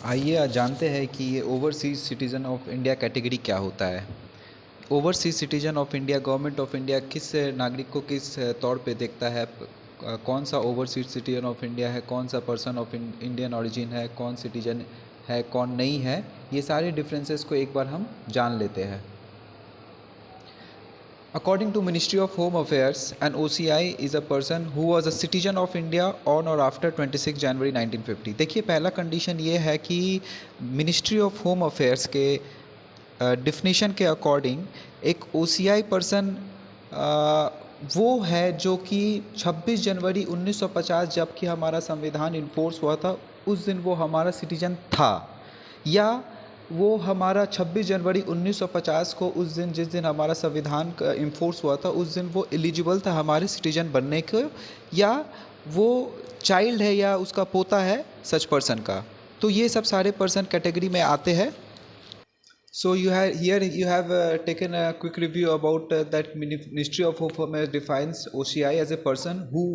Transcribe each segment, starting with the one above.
आइए आज जानते हैं कि ये overseas citizen of India category क्या होता है। Overseas citizen of India government of India किस नागरिक को किस तौर पे देखता है, कौन सा ओवरसीज़ सिटीज़न ऑफ इंडिया है, कौन सा पर्सन ऑफ इंडियन ओरिजिन है, कौन सिटीज़न है, कौन नहीं है, ये सारे डिफरेंसेस को एक बार हम जान लेते हैं। According to Ministry of Home Affairs, an OCI is a person who was a citizen of India on or after 26 जनवरी 1950। देखिए पहला कंडीशन ये है कि मिनिस्ट्री ऑफ होम अफेयर्स के डिफिनीशन के अकॉर्डिंग एक OCI पर्सन वो है जो कि 26 जनवरी 1950 जब कि हमारा संविधान इन्फोर्स हुआ था उस दिन वो हमारा सिटीजन था, या वो हमारा 26 जनवरी 1950 को उस दिन जिस दिन हमारा संविधान इन्फोर्स हुआ था उस दिन वो एलिजिबल था हमारे सिटीजन बनने को, या वो चाइल्ड है या उसका पोता है सच पर्सन का। तो ये सब सारे पर्सन कैटेगरी में आते हैं। So you have taken a quick review about that Ministry of Home Affairs defines OCI as a person who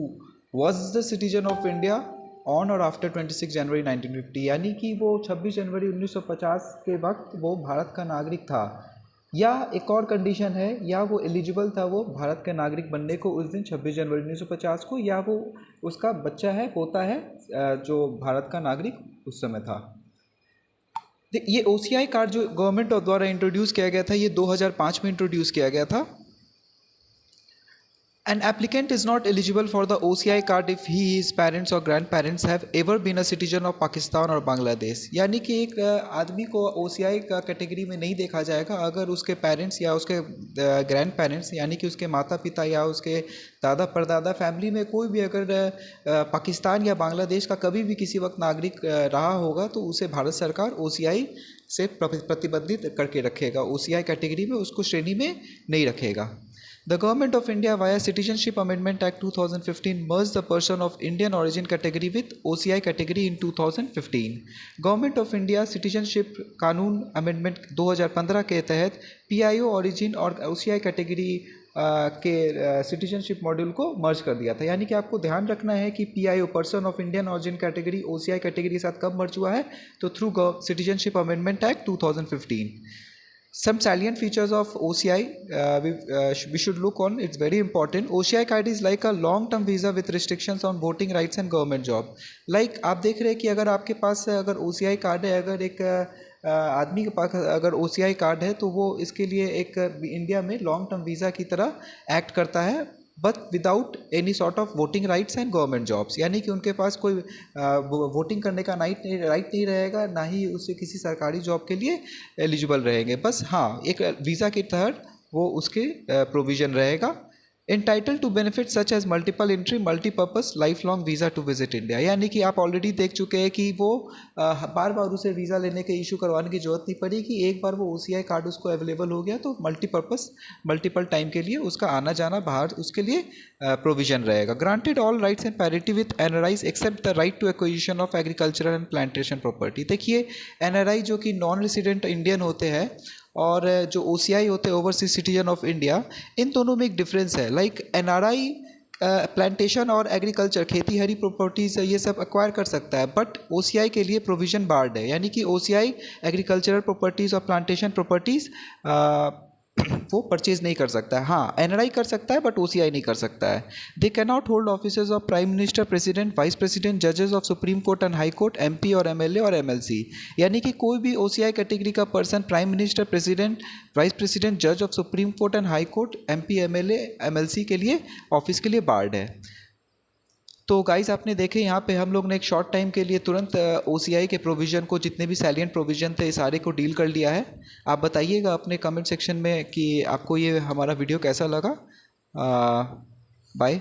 was the citizen of India on और आफ्टर 26 जनवरी 1950, यानी कि वो 26 जनवरी 1950 के वक्त वो भारत का नागरिक था, या एक और कंडीशन है या वो एलिजिबल था वो भारत का नागरिक बनने को उस दिन 26 जनवरी 1950 को, या वो उसका बच्चा है पोता है जो भारत का नागरिक उस समय था। ये OCI कार्ड जो गवर्नमेंट द्वारा इंट्रोड्यूस किया गया था ये 2005 में इंट्रोड्यूस किया गया था। An applicant is not eligible for the OCI card if he, his parents or grandparents have ever been a citizen of Pakistan और बांग्लादेश। यानी कि एक आदमी को OCI का कैटेगरी में नहीं देखा जाएगा अगर उसके पेरेंट्स या उसके ग्रैंड पेरेंट्स यानी कि उसके माता पिता या उसके दादा परदादा फैमिली में कोई भी अगर पाकिस्तान या बांग्लादेश का कभी भी किसी वक्त नागरिक रहा होगा तो उसे भारत सरकार OCI से प्रतिबंधित करके रखेगा, OCI कैटेगरी में उसको श्रेणी में नहीं रखेगा। The Government of India via Citizenship Amendment Act 2015 merged the person of Indian origin category with OCI category in 2015। Government of India Citizenship कानून अमेंडमेंट 2015 के तहत PIO origin और OCI कैटेगरी के सिटीजनशिप मॉड्यूल को मर्ज कर दिया था। यानी कि आपको ध्यान रखना है कि PIO person of Indian origin category OCI category के साथ कब मर्ज हुआ है, तो through citizenship amendment act 2015। Some salient features of OCI we should look on. It's very important. OCI card is like a long-term visa with restrictions on voting rights and government job. Like आप देख रहे हैं कि अगर आपके पास अगर OCI card है, अगर एक आदमी के पास अगर OCI कार्ड है तो वो इसके लिए एक इंडिया में लॉन्ग टर्म वीज़ा की तरह एक्ट करता है, but without any sort of voting rights and government jobs. यानी कि उनके पास कोई वोटिंग करने का राइट नहीं रहेगा, ना ही उसे किसी सरकारी जॉब के लिए एलिजिबल रहेंगे। बस हाँ, एक वीज़ा के तहत वो उसके प्रोविज़न रहेगा। Entitle to benefit such as multiple entry multipurpose life long visa to visit India. यानी कि आप ऑलरेडी देख चुके हैं कि वो बार बार उसे वीज़ा लेने के इशू करवाने की जरूरत नहीं पड़ी कि एक बार वो OCI कार्ड उसको अवेलेबल हो गया तो मल्टीपर्पज़ मल्टीपल टाइम के लिए उसका आना जाना बाहर उसके लिए प्रोविजन रहेगा। Granted all rights and parity with NRIs except the right to acquisition of agricultural and plantation property. देखिए NRI जो कि नॉन रेसिडेंट इंडियन होते हैं और जो OCI होते हैं ओवरसीज सिटीजन ऑफ इंडिया, इन दोनों में एक डिफरेंस है। लाइक NRI प्लांटेशन और एग्रीकल्चर खेती हरी प्रॉपर्टीज़ ये सब एक्वायर कर सकता है, बट OCI के लिए प्रोविज़न बार्ड है। यानी कि OCI एग्रीकल्चरल प्रॉपर्टीज़ और प्लांटेशन प्रॉपर्टीज़ वो परचेज नहीं कर सकता है। हाँ, NRI कर सकता है बट OCI नहीं कर सकता है। They can not hold offices of prime minister, president, vice president, जजेस of supreme court and high court, MP और MLA और MLC। यानी कि कोई भी OCI कैटेगरी का person prime minister, president, vice president, जज of supreme court and high court, MP, MLA, MLC के लिए ऑफिस के लिए बार्ड है। तो गाइस आपने देखे यहाँ पे हम लोग ने एक शॉर्ट टाइम के लिए तुरंत OCI के प्रोविज़न को जितने भी सैलिएंट प्रोविज़न थे सारे को डील कर लिया है। आप बताइएगा अपने कमेंट सेक्शन में कि आपको ये हमारा वीडियो कैसा लगा। बाय।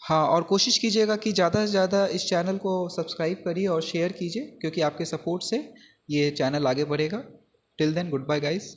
हाँ, और कोशिश कीजिएगा कि ज़्यादा से ज़्यादा इस चैनल को सब्सक्राइब करिए और शेयर कीजिए क्योंकि आपके सपोर्ट से ये चैनल आगे बढ़ेगा। Till then good bye guys.